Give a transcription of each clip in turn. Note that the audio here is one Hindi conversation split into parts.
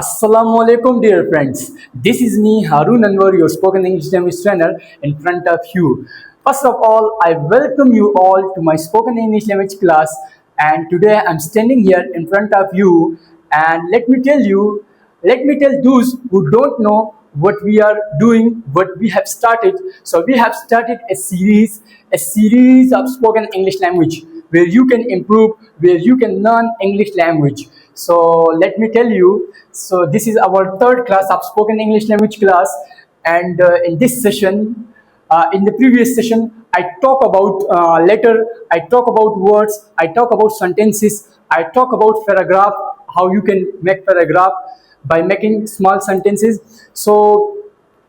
Assalamualaikum, dear friends. This is me, Harun Anwar, your spoken English language trainer, in front of you. First of all, I welcome you all to my spoken English language class. And today I'm standing here in front of you. And let me tell those who don't know what we are doing, what we have started. So we have started a series of spoken English language where you can improve, where you can learn English language. So let me tell you, so this is our third class of spoken English language class, and in this session, in the previous session, I talk about letter, I talk about words, I talk about sentences, I talk about paragraph, how you can make paragraph by making small sentences. So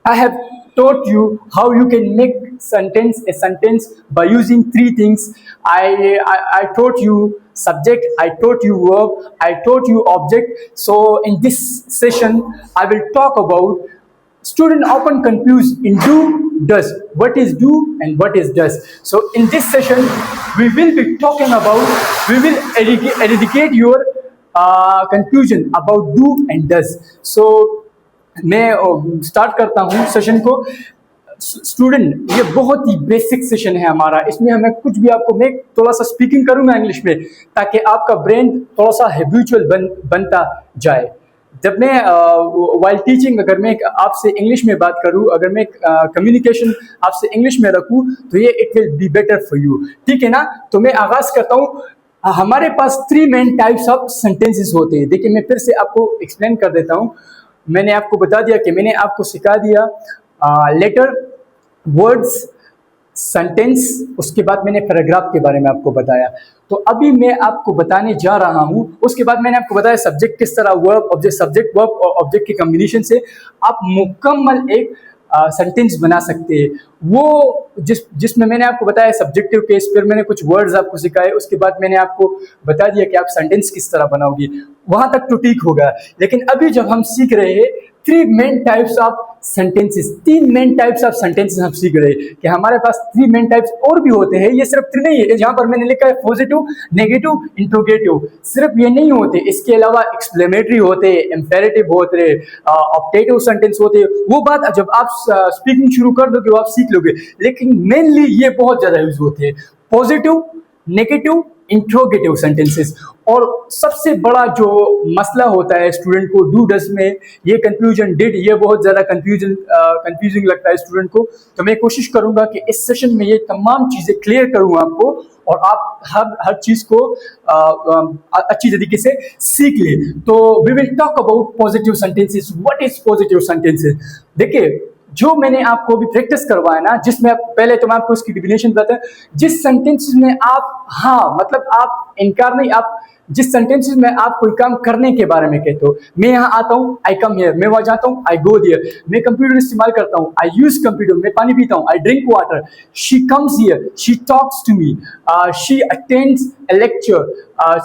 I have taught you how you can make a sentence by using three things. I taught you subject, I taught you verb, I taught you object. So in this session, I will talk about student often confused in do does. What is do and what is does? So in this session, we will be talking about, we will eradicate your confusion about do and does. So मैं स्टार्ट करता हूँ सेशन को। स्टूडेंट, ये बहुत ही बेसिक सेशन है हमारा। इसमें हमें कुछ भी आपको, मैं थोड़ा सा स्पीकिंग करूंगा इंग्लिश में ताकि आपका ब्रेन थोड़ा सा हैबिचुअल बनता जाए। जब मैं वाइल टीचिंग, अगर मैं आपसे इंग्लिश में बात करूं, अगर मैं कम्युनिकेशन आपसे इंग्लिश में रखूं, तो ये it will be better for you. ठीक है ना? तो मैं आगाज करता हूँ। हमारे पास three main types of sentences होते हैं। देखिए, मैं फिर से आपको एक्सप्लेन कर देता हूँ। मैंने आपको बता दिया कि मैंने आपको सिखा दिया लेटर, वर्ड्स, सेंटेंस, उसके बाद मैंने पैराग्राफ के बारे में आपको बताया। तो अभी मैं आपको बताने जा रहा हूं, उसके बाद मैंने आपको बताया सब्जेक्ट किस तरह, वर्ब ऑब्जेक्ट, सब्जेक्ट वर्ब और ऑब्जेक्ट के कॉम्बिनेशन से आप मुकम्मल एक सेंटेंस बना सकते हैं। वो जिसमें मैंने आपको बताया सब्जेक्टिव केस, फिर मैंने कुछ वर्ड्स आपको सिखाए, उसके बाद मैंने आपको बता दिया कि आप सेंटेंस किस तरह बनाओगे। वहां तक तो ठीक होगा, लेकिन अभी जब हम सीख रहे हैं three main types of sentences, तीन मेन टाइप्स ऑफ सेंटेंसेस हम सीख रहे हैं कि हमारे पास थ्री मेन टाइप्स और भी होते हैं। ये सिर्फ थ्री नहीं है, जहां पर मैंने लिखा है पॉजिटिव, नेगेटिव, इंट्रोगेटिव, सिर्फ ये नहीं होते। इसके अलावा एक्सक्लेमेटरी होते, इंपेरेटिव होते, ऑप्टेटिव सेंटेंस होते। वो बात जब आप स्पीकिंग शुरू कर दोगे वो आप सीख लोगे, लेकिन मेनली ये बहुत ज्यादा यूज होते हैं, पॉजिटिव, नेगेटिव, इंट्रोगेटिव सेंटेंसेस। और सबसे बड़ा जो मसला होता है स्टूडेंट को डू डज में, ये कंफ्यूजन, डिड, ये बहुत ज़्यादा कंफ्यूजिंग लगता है स्टूडेंट को। तो मैं कोशिश करूंगा कि इस सेशन में ये तमाम चीज़ें क्लियर करूं आपको, और आप हर चीज़ को अच्छी तरीके से सीख ले। तो we will talk about positive sentences. What is positive sentences? देखिए, जो मैंने आपको भी प्रैक्टिस करवाया ना, जिसमें आप पहले तो मैं आपको इसकी डिफिनेशन बताता हूं। जिस सेंटेंसेस में आप हाँ मतलब आप इनकार नहीं, आप जिस सेंटेंसेस में आप कोई काम करने के बारे में कहते हो, मैं यहाँ आता हूँ, आई कम हियर, मैं वहां जाता हूँ, आई गो देयर, मैं कंप्यूटर इस्तेमाल करता हूँ, आई यूज कंप्यूटर, मैं पानी पीता हूँ, I drink water, she comes here, she talks to me, she attends a lecture,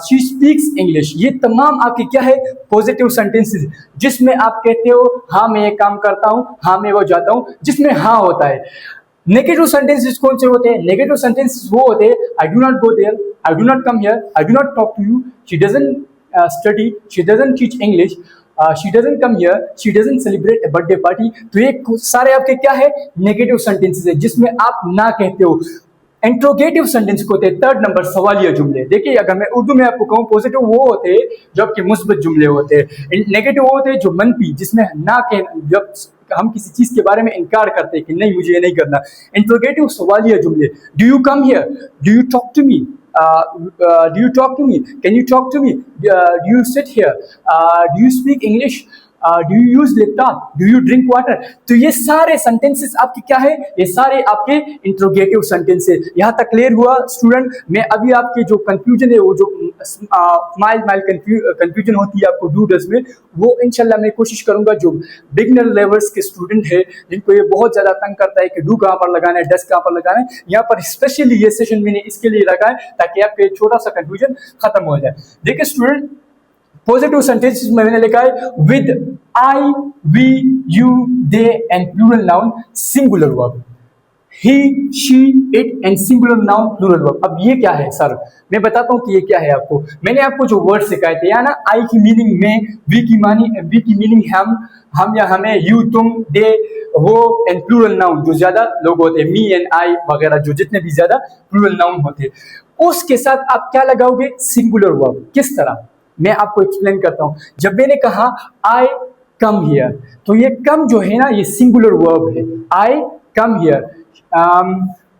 she speaks English. ये तमाम आपके क्या है? पॉजिटिव सेंटेंसेस, जिसमें आप कहते हो हाँ मैं ये काम करता हूँ, हाँ मैं वो जाता हूँ, जिसमें हाँ होता है। नेगेटिव सेंटेंसेस कौन से होते हैं? नेगेटिव सेंटेंसेस वो होते हैं, I do not go there, I do not come here, I do not talk to you, she doesn't study, she doesn't teach English, she doesn't come here, she doesn't celebrate a birthday party. तो ये सारे आपके क्या है? नेगेटिव सेंटेंसेस है, जिसमें आप ना कहते हो। इंट्रोगेटिव सेंटेंस को होते हैं थर्ड नंबर, सवालिया जुमले। देखिए, अगर मैं उर्दू में आपको कहूँ, पॉजिटिव वो होते हैं जो आपके मुस्बत जुमले होते हैं, नेगेटिव वो होते हैं जो मनफी, जिसमें ना कह, जब हम किसी चीज के बारे में इनकार करते हैं कि नहीं मुझे ये नहीं करना। इंट्रोगेटिव सवालिया जुमले, do you come here, do you talk to me, do you talk to me, can you talk to me, do you sit here, do you speak English, do you use laptop, do you drink water. तो ये सारे सेंटेंसेस आपके क्या है? ये सारे आपके इंट्रोगेटिव सेंटेंस है। यहाँ तक क्लियर हुआ स्टूडेंट? मैं अभी आपके जो कंफ्यूजन है, वो जो माइल्ड कंफ्यूजन होती है आपको डू डज में, वो इंशाल्लाह मैं कोशिश करूंगा जो बिगनर लेवल्स के स्टूडेंट है, जिनको ये बहुत ज्यादा तंग करता है कि डू कहाँ पर लगाना है, डज कहाँ पर लगाना है, यहाँ पर स्पेशली ये सेशन मैंने इसके लिए रखा है ताकि आपके छोटा सा कंफ्यूजन खत्म हो जाए। देखिए स्टूडेंट, पॉजिटिव सेंटेंसेस में मैंने लिखा है with I, we, you, they and plural noun, singular verb. He, she, it and singular noun plural verb. अब ये क्या है सर, मैं बताता हूँ कि ये क्या है आपको। मैंने आपको जो वर्ड सिखाए थे, या ना आई की मीनिंग में, वी की मीनिंग हम या हमें, यू तुम, दे वो, एंड प्लूरल नाउन जो ज्यादा लोग होते हैं, मी एंड आई वगैरह, जो जितने भी ज्यादा प्लूरल नाउन होते हैं, उसके साथ आप क्या लगाओगे, सिंगुलर वर्ब। किस तरह, मैं आपको एक्सप्लेन करता हूँ। जब मैंने कहा आई कम हियर, तो ये कम जो है ना, ये सिंगुलर वर्ब है, I come here.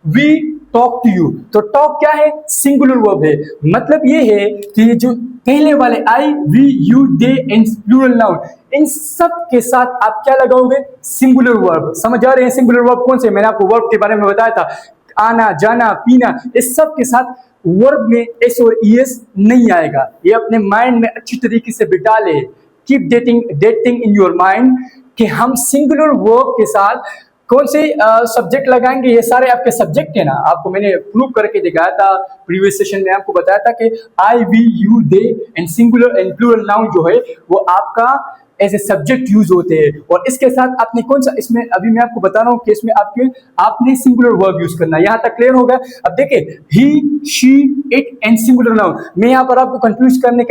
We talk to you, तो टॉक क्या है, सिंगुलर वर्ब है। मतलब ये है कि ये जो पहले वाले I, we, you, they and plural noun, इन सब के साथ आप क्या लगाओगे, सिंगुलर वर्ब। समझ आ रहे हैं सिंगुलर वर्ब कौन से, मैंने आपको वर्ब के बारे में बताया था, आना, जाना, पीना, इस सब के साथ वर्ब में एस और ईएस नहीं आएगा। ये अपने माइंड में अच्छी तरीके से बिठा ले, keep dating in your mind, कि हम सिंगुलर वर्ब के साथ कौन से सब्जेक्ट लगाएंगे। ये सारे आपके सब्जेक्ट है ना, आपको मैंने प्रूव करके दिखाया था प्रीवियस सेशन में, आपको बताया था कि I, we, you, they and singular and plural noun जो है वो आपका एज ए सब्जेक्ट यूज होते हैं। और इसके साथ आपने कौन सा, इसमें अभी मैं आपको बता रहा हूँ कि इसमें आपने सिंगुलर वर्ब यूज करना है। यहाँ तक क्लियर होगा। अब देखिए, he, she, it and singular noun, मैं यहाँ पर आपको कंफ्यूज करने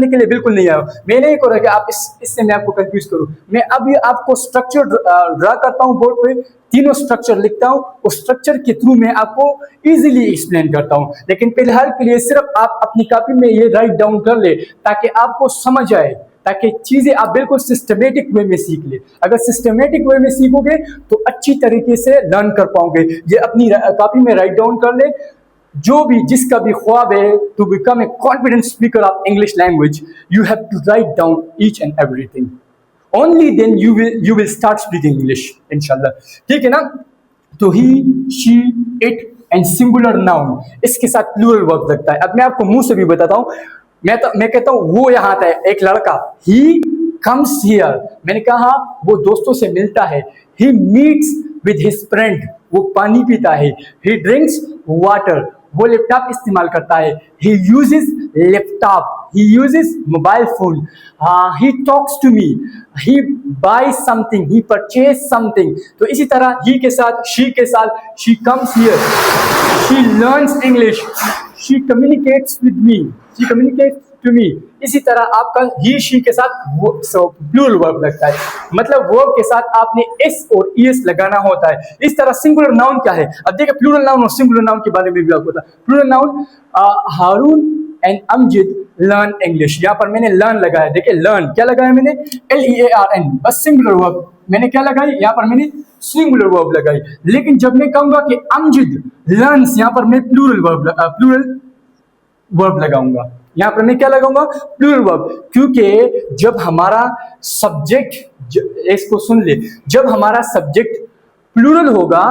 के लिए बिल्कुल नहीं आया हूँ। मैं नहीं कह रहा कि आप इससे मैं आपको कंफ्यूज करूँ। मैं अभी आपको स्ट्रक्चर ड्रा करता हूँ बोर्ड पे, तीनों स्ट्रक्चर लिखता हूँ, उस स्ट्रक्चर के थ्रू मैं आपको इजीली एक्सप्लेन करता हूँ। लेकिन फिलहाल के लिए सिर्फ आप अपनी कॉपी में ये राइट डाउन कर ले, ताकि आपको समझ आए, ताकि चीजें आप बिल्कुल सिस्टमेटिक वे में सीख ले। अगर सिस्टमेटिक वे में सीखोगे तो अच्छी तरीके से लर्न कर पाओगे। ये अपनी कॉपी में राइट डाउन कर ले, जो भी जिसका भी ख्वाब है to become a confident speaker of English language, you have to write down each and everything, only then you will start speaking English इंशाल्लाह। ठीक है ना। तो he, she, it and singular noun, इसके साथ प्लूरल वर्ब लगता है। अब मैं आपको मुंह से भी बताता हूँ। मैं कहता हूँ वो यहाँ आता है, एक लड़का, ही कम्स हियर, मैंने कहा वो दोस्तों से मिलता है। He meets with his friend, वो पानी पीता है। ही ड्रिंक्स वाटर, वो लैपटॉप इस्तेमाल करता है। He uses laptop, he uses mobile phone. He talks to me, he buy something, he purchase something. तो इसी तरह ही के साथ, शी के साथ, she comes here, she learns English, she communicates with me, she communicates to me. इसी तरह आपका ही, शी के साथ प्लूरल वर्ब लगता है। मतलब वर्ब के साथ आपने एस और ईएस लगाना होता है। इस तरह सिंगुलर नाउन क्या है, अब देखिए प्लूरल नाउन और सिंगुलर नाउन के बारे में भी आपको पता। Plural noun, Haroon and Amjid learn English, यहाँ पर मैंने लर्न लगाया। देखिए लर्न क्या लगाया मैंने, LEARN, बस सिंगुलर वर्ब मैंने क्या लगाई, यहाँ पर मैंने सिंगुलर वर्ब लगाई। लेकिन जब मैं कहूंगा कि अमजिद लर्न्स, यहाँ पर मैं प्लूरल वर्ब लगाऊंगा। यहाँ पर मैं क्या लगाऊंगा, प्लूरल वर्ब, क्योंकि जब हमारा सब्जेक्ट, इसको सुन ले, जब हमारा सब्जेक्ट प्लूरल होगा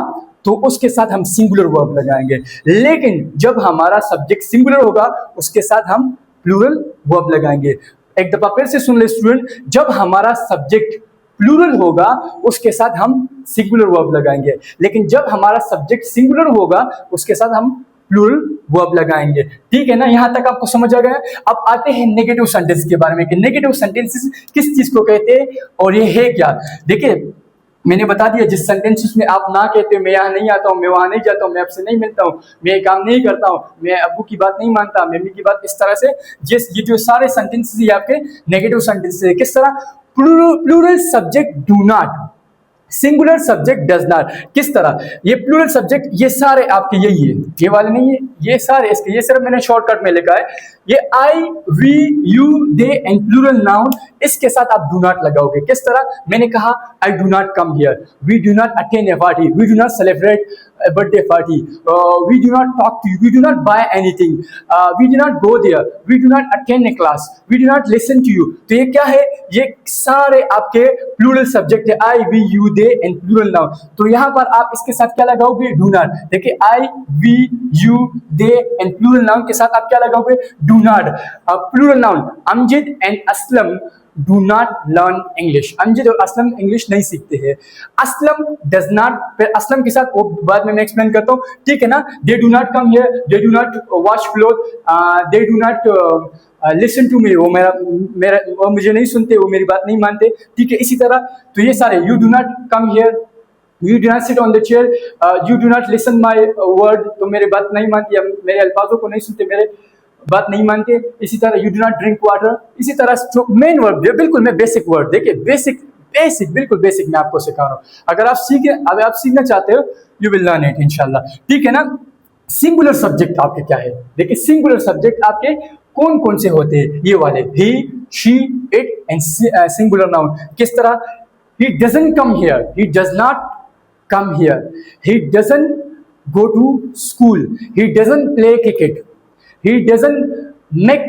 तो उसके साथ हम सिंगुलर वर्ब लगाएंगे। लेकिन जब हमारा सब्जेक्ट सिंगुलर होगा उसके साथ हम प्लूरल वर्ब लगाएंगे। एक दफा फिर से सुन ले स्टूडेंट, जब हमारा सब्जेक्ट प्लूरल होगा उसके साथ हम सिंगुलर वर्ब लगाएंगे। लेकिन जब हमारा सब्जेक्ट सिंगुलर होगा उसके साथ हम प्लूरल वर्ब लगाएंगे। ठीक है ना, यहां तक आपको समझ आ गया। अब आते हैं नेगेटिव सेंटेंस के बारे में कि नेगेटिव सेंटेंसेस किस चीज को कहते हैं और ये है क्या। देखिए मैंने बता दिया, जिस सेंटेंसेस में आप ना कहते हो मैं यहाँ नहीं आता हूँ, मैं वहां नहीं जाता हूँ, मैं आपसे नहीं मिलता हूँ, मैं काम नहीं करता हूँ, मैं अब्बू की बात नहीं मानता, मम्मी की बात, इस तरह से ये जो सारे सेंटेंसेस ये आपके नेगेटिव सेंटेंसेस है। किस तरह, plural subject do not, singular subject does not. किस तरह, ये प्लूरल सब्जेक्ट ये सारे आपके यही है, ये वाले नहीं है, ये सारे इसके, ये सिर्फ मैंने शॉर्टकट में लिखा है। ये I, we, you, they and plural noun, इसके साथ आप डू नॉट लगाओगे। किस तरह, मैंने कहा I do not come here, we do not attend a party, we do not celebrate birthday party, we do not talk to you, we do not buy anything, we do not go there, we do not attend a class, we do not listen to you. तो ये क्या है, ये सारे आपके प्लूरल सब्जेक्ट है, I, we, you, they and plural noun. तो यहाँ पर आप इसके साथ क्या लगाओगे, डू नॉट। देखिए I, we, you, they and plural noun के साथ आप क्या लगाओगे, do not. Plural noun, Amjid and Aslam do not learn English, Amjid और असलम इंग्लिश नहीं सीखते हैं। असलम डज नॉट, फिर असलम के साथ वो बाद में मैं एक्सप्लेन करता हूँ, ठीक है ना। They do not come here, they do not wash cloth, they do not listen to me, वो वो मुझे नहीं सुनते, वो मेरी बात नहीं मानते, ठीक है। इसी तरह तो ये सारे, you do not come here, you do not sit on the chair, you do not listen my word, तो मेरे बात नहीं मानती, मेरे अल्फाजों को नहीं सुनते, मेरे बात नहीं मानते। इसी तरह you do not drink water. इसी तरह जो मेन वर्ड, बिल्कुल मैं बेसिक वर्ड, देखिए बेसिक बेसिक बिल्कुल बेसिक मैं आपको सिखा रहा हूँ। अगर आप सीखना चाहते हो, यू विल लर्न इट इंशाल्लाह, ठीक है ना। सिंगुलर सब्जेक्ट आपके क्या है, देखिए सिंगुलर सब्जेक्ट आपके कौन कौन से होते हैं, ये वाले he, she, it and singular noun. किस तरह, he doesn't come here, he does not come here, he doesn't go to school, he doesn't play cricket, he doesn't make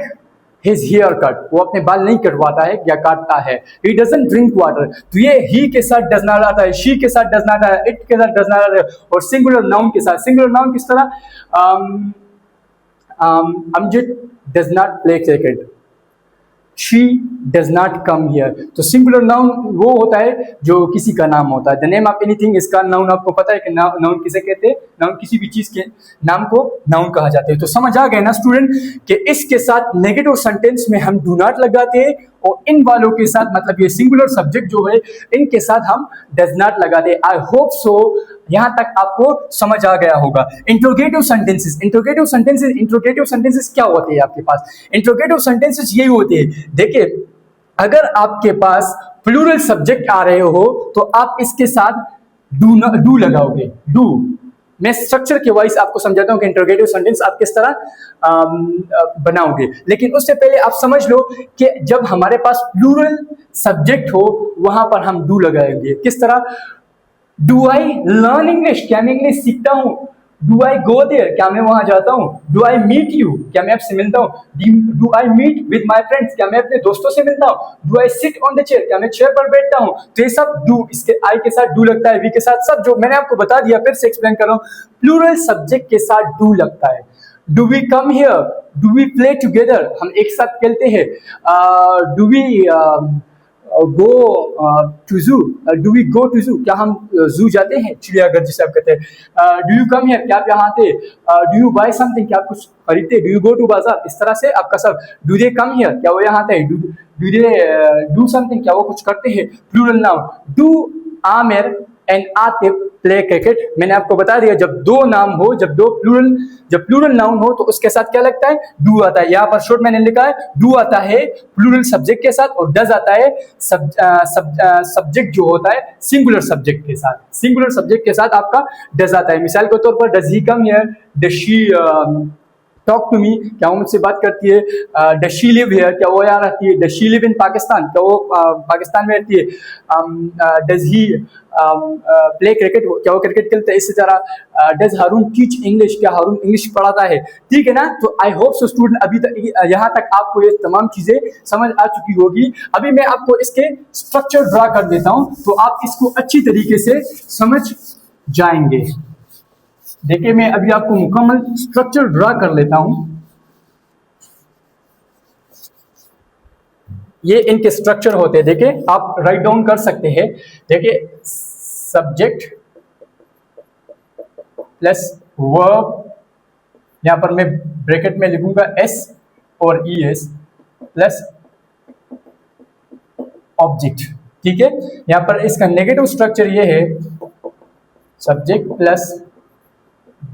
his hair cut, वो अपने बाल नहीं कटवाता है या काटता है। he doesn't drink water, तो ये he के साथ does not आता है, she के साथ does not आता है, it के साथ does not आता है। और सिंगुलर नाउन के साथ, सिंगुलर नाउन किस तरह, Amjad does not play cricket, she does not come here। तो सिंगुलर नाउन वो होता है जो किसी का नाम होता है, द नेम ऑफ एनीथिंग, इसका नाउन आपको पता है कि नाउन किसे कहते हैं, नाउन किसी भी चीज के नाम को नाउन कहा जाता है। तो समझ आ गए ना स्टूडेंट कि इसके साथ नेगेटिव सेंटेंस में हम डू नॉट लगाते हैं, और इन वालों के साथ, मतलब ये सिंगुलर सब्जेक्ट जो है इनके साथ हम डज नॉट लगाते हैं। आई होप सो यहां तक आपको समझ आ गया होगा। इंट्रोगेटिव सेंटेंसेस, इंट्रोगेटिव सेंटेंसेस क्या होते हैं आपके पास, इंट्रोगेटिव सेंटेंसेस यही होते हैं। देखिए अगर आपके पास प्लूरल सब्जेक्ट आ रहे हो तो आप इसके साथ डू लगाओगे, डू। मैं स्ट्रक्चर के वाइज आपको समझाता हूं कि इंट्रोगेटिव सेंटेंस आप किस तरह बनाओगे, लेकिन उससे पहले आप समझ लो कि जब हमारे पास प्लूरल सब्जेक्ट हो वहां पर हम डू लगाएंगे। किस तरह, डू आई लर्न इंग्लिश, क्या मैं इंग्लिश सीखता हूं, डू आई गो देयर, क्या मैं वहां जाता हूं, डू आई मीट यू, क्या मैं आपसे मिलता हूं, do I meet with my friends, क्या मैं अपने दोस्तों से मिलता हूं, do I sit on the chair, क्या मैं चेयर पर बैठता हूं। तो ये सब डू, इसके आई के साथ डू लगता है, वी के साथ, सब जो मैंने आपको बता दिया, फिर से एक्सप्लेन कर रहा हूं, प्लूरल सब्जेक्ट के साथ डू लगता है। Do we come here, do we play together, हम एक साथ खेलते हैं, do we go to zoo, do we go to zoo, क्या हम जू जाते हैं, चिड़ियाघर जिसे आप कहते हैं। डू यू कम हियर, क्या आप यहाँ आते, डू यू बाय समथिंग, क्या आप कुछ खरीदते, डू यू गो टू बाजार। इस तरह से आपका सब, डू दे कम हियर, क्या वो यहाँ आते हैं, डू दे डू समथिंग, क्या वो कुछ करते हैं। Plural noun, do Aamir and Atif play cricket. मैंने आपको बता दिया जब दो नाम हो, जब प्लूरल नाउन हो तो उसके साथ क्या लगता है, डू आता है। यहाँ पर शॉर्ट मैंने लिखा है, डू आता है प्लूरल सब्जेक्ट के साथ, और डज आता है सब्जेक्ट जो होता है सिंगुलर सब्जेक्ट के साथ। सिंगुलर सब्जेक्ट के साथ आपका डज आता है। मिसाल के तौर पर, does he come here, does she talk to me, क्या वो मुझसे बात करती है, डज शी लिव हियर, क्या वो यहाँ रहती है, does she live in Pakistan, क्या वो पाकिस्तान में रहती है, डज ही प्ले क्रिकेट, क्या वो क्रिकेट खेलता है। इसी तरह डज हारून टीच इंग्लिश, क्या हारून इंग्लिश पढ़ाता है, ठीक है ना। तो आई होप सो स्टूडेंट अभी तक यहाँ तक आपको ये तमाम चीजें समझ आ चुकी होगी। अभी मैं आपको इसके स्ट्रक्चर ड्रा कर देता हूँ तो आप इसको अच्छी तरीके से समझ जाएंगे। देखिए मैं अभी आपको मुकम्मल स्ट्रक्चर ड्रा कर लेता हूं। ये इनके स्ट्रक्चर होते हैं, देखिए आप राइट डाउन कर सकते हैं। देखिए सब्जेक्ट प्लस वर्ब, यहां पर मैं ब्रैकेट में लिखूंगा एस और ई एस, प्लस ऑब्जेक्ट, ठीक है। यहां पर इसका नेगेटिव स्ट्रक्चर ये है, सब्जेक्ट प्लस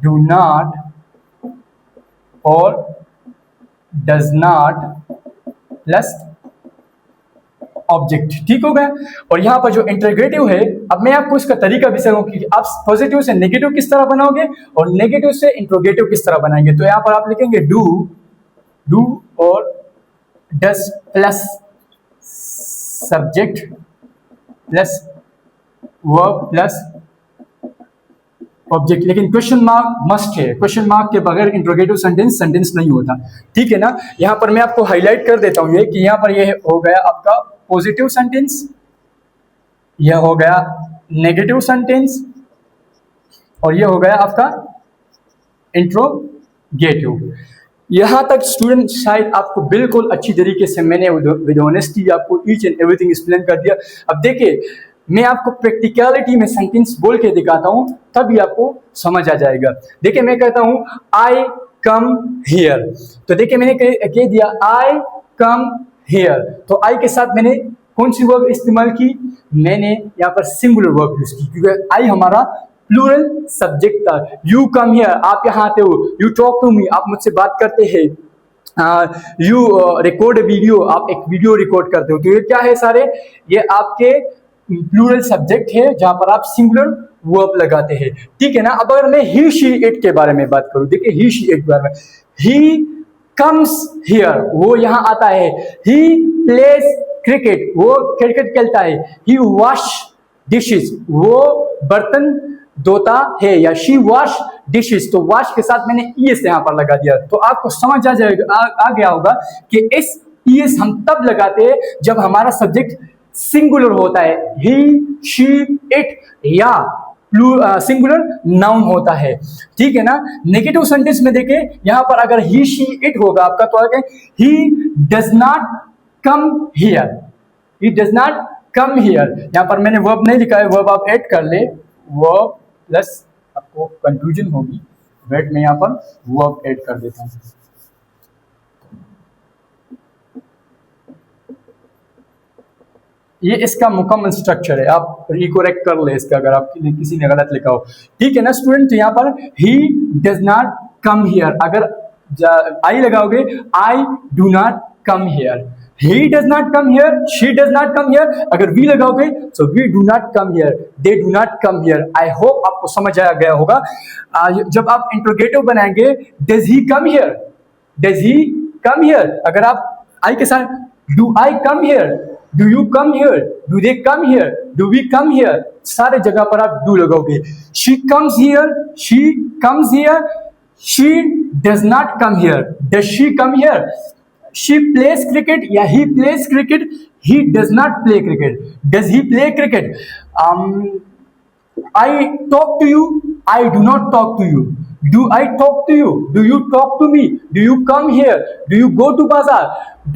डू नॉट और डज नॉट प्लस ऑब्जेक्ट, ठीक हो गया। और यहां पर जो इंटीग्रेटिव है, अब मैं आपको इसका तरीका भी बताऊं कि आप पॉजिटिव से नेगेटिव किस तरह बनाओगे और नेगेटिव से इंट्रोगेटिव किस तरह बनाएंगे। तो यहां पर आप लिखेंगे डू और does plus subject plus verb plus object, लेकिन क्वेश्चन मार्क मस्ट है, क्वेश्चन मार्क के बगैर इंट्रोगेटिव सेंटेंस नहीं होता, ठीक है ना। यहां पर मैं आपको हाईलाइट कर देता हूं ये कि यहां पर ये हो गया आपका पॉजिटिव सेंटेंस, यह हो गया नेगेटिव सेंटेंस, और यह हो गया आपका इंट्रोगेटिव। यहां तक स्टूडेंट शायद आपको बिल्कुल अच्छी तरीके से मैंने विद ऑनेस्टी आपको ईच एंड एवरीथिंग एक्सप्लेन कर दिया। अब देखिए मैं आपको प्रैक्टिकलिटी में सेंटेंस बोल के दिखाता हूं, तभी आपको समझ आ जाएगा। देखिए मैं कहता हूं आई कम हियर, तो देखिए मैंने कह दिया आई कम हियर, तो आई के साथ मैंने कौन सी वर्ब इस्तेमाल की, मैंने यहाँ पर सिंगुलर वर्ब यूज की, क्योंकि आई हमारा प्लूरल सब्जेक्ट था। यू कम हियर, आप यहाँ आते हो, यू टॉक टू मी, आप मुझसे बात करते हैं, यू रिकॉर्ड ए वीडियो, आप एक वीडियो रिकॉर्ड करते हो। तो ये क्या है सारे, ये आपके प्लूरल सब्जेक्ट है जहां पर आप सिंगुलर वर्ब लगाते हैं, ठीक है ना। अब अगर मैं ही शी इट के बारे में बात करूं, देखिए ही शी इट के बारे में, ही कम्स हियर, वो यहाँ आता है। ही प्लेज क्रिकेट, वो क्रिकेट खेलता है। ही वॉश डिशेज, वो बर्तन धोता है, या शी वॉश डिशेज, तो वॉश के साथ मैंने ईएस यहाँ पर लगा दिया। तो आपको समझ आ जाएगा, आ गया होगा कि इस ईएस हम तब लगाते हैं जब हमारा सब्जेक्ट सिंगुलर होता है, ही शी इट, या सिंगुलर नाउन होता है, ठीक है ना। नेगेटिव सेंटेंस में देखें, यहां पर अगर ही शी इट होगा आपका, तो आगे ही does not come here, he does not come here. यहां पर मैंने वर्ब नहीं लिखा है, वर्ब आप ऐड कर ले, वर्ब प्लस, आपको कंफ्यूजन होगी, वेट में यहां पर वर्ब ऐड कर देता हूं। ये इसका मुकम्मल स्ट्रक्चर है, आप रिकरेक्ट कर ले इसका अगर आप किसी ने गलत लिखा हो, ठीक है ना स्टूडेंट। तो यहाँ पर he does not come here, अगर आई लगाओगे, I do not come here. He does not come here, she does not come here, अगर वी लगाओगे तो we do not come here, they do not come here. I hope आपको समझ आ गया होगा। जब आप इंट्रोगेटिव बनाएंगे, does he come here, does he come here, अगर आप आई के साथ do I come here, do you come here, do they come here, do we come here, सारे जगह पर आप डू लगाओगे। She comes here, she comes here, she does not come here, does she come here, she plays cricket या he plays cricket, he does not play cricket, does he play cricket. I talk to you, I do not talk to you. Do I talk to you? Do you talk to me? Do you come here? Do you go to bazaar?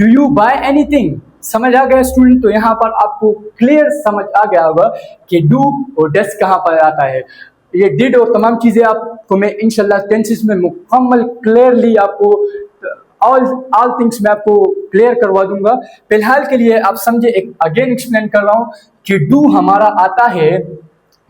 Do you buy anything? समझ आ गया स्टूडेंट। तो यहाँ पर आपको क्लियर समझ आ गया होगा कि डू और डस कहाँ पर आता है। ये डिड और तमाम चीजें आपको मैं इंशाल्लाह टेंसेस में मुकम्मल क्लियरली आपको ऑल थिंग्स में आपको क्लियर करवा दूंगा। फिलहाल के लिए आप समझे, एक अगेन एक्सप्लेन कर रहा हूँ कि डू हमारा आता है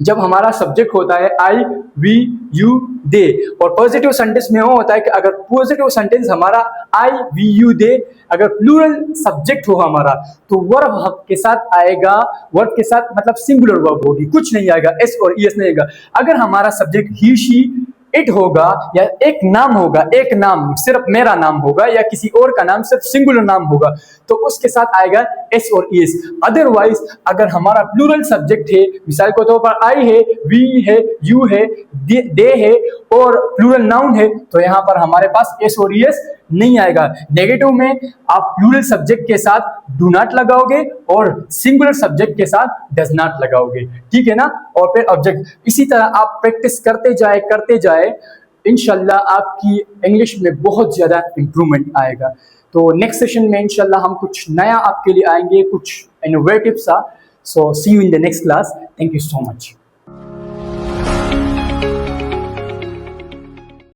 जब हमारा सब्जेक्ट होता है आई, वी, यू, दे, और पॉजिटिव सेंटेंस में वो होता है कि अगर पॉजिटिव सेंटेंस हमारा आई, वी, यू, दे, अगर प्लूरल सब्जेक्ट हो हमारा, तो वर्ब के साथ आएगा, वर्ब के साथ मतलब सिंगुलर वर्ब होगी, कुछ नहीं आएगा, एस और ईएस नहीं आएगा। अगर हमारा सब्जेक्ट ही, शी, इट होगा, या एक नाम होगा, एक नाम सिर्फ मेरा नाम होगा, या किसी और का नाम सिर्फ सिंगुलर नाम होगा, तो उसके साथ आएगा एस और ईएस। अदरवाइज अगर हमारा प्लूरल सब्जेक्ट है, मिसाल के तौर पर आई है, वी है, यू है, दे है, और प्लूरल नाउन है, तो यहाँ पर हमारे पास एस और ईएस नहीं आएगा। नेगेटिव में आप प्लूरल सब्जेक्ट के साथ डू नॉट लगाओगे और सिंगुलर सब्जेक्ट के साथ डज नॉट लगाओगे, ठीक है ना, और फिर ऑब्जेक्ट। इसी तरह आप प्रैक्टिस करते जाए, इंशाल्लाह आपकी इंग्लिश में बहुत ज्यादा इंप्रूवमेंट आएगा। तो नेक्स्ट सेशन में इंशाल्लाह हम कुछ नया आपके लिए आएंगे, कुछ इनोवेटिव सा। So see you in the next class. Thank you so much.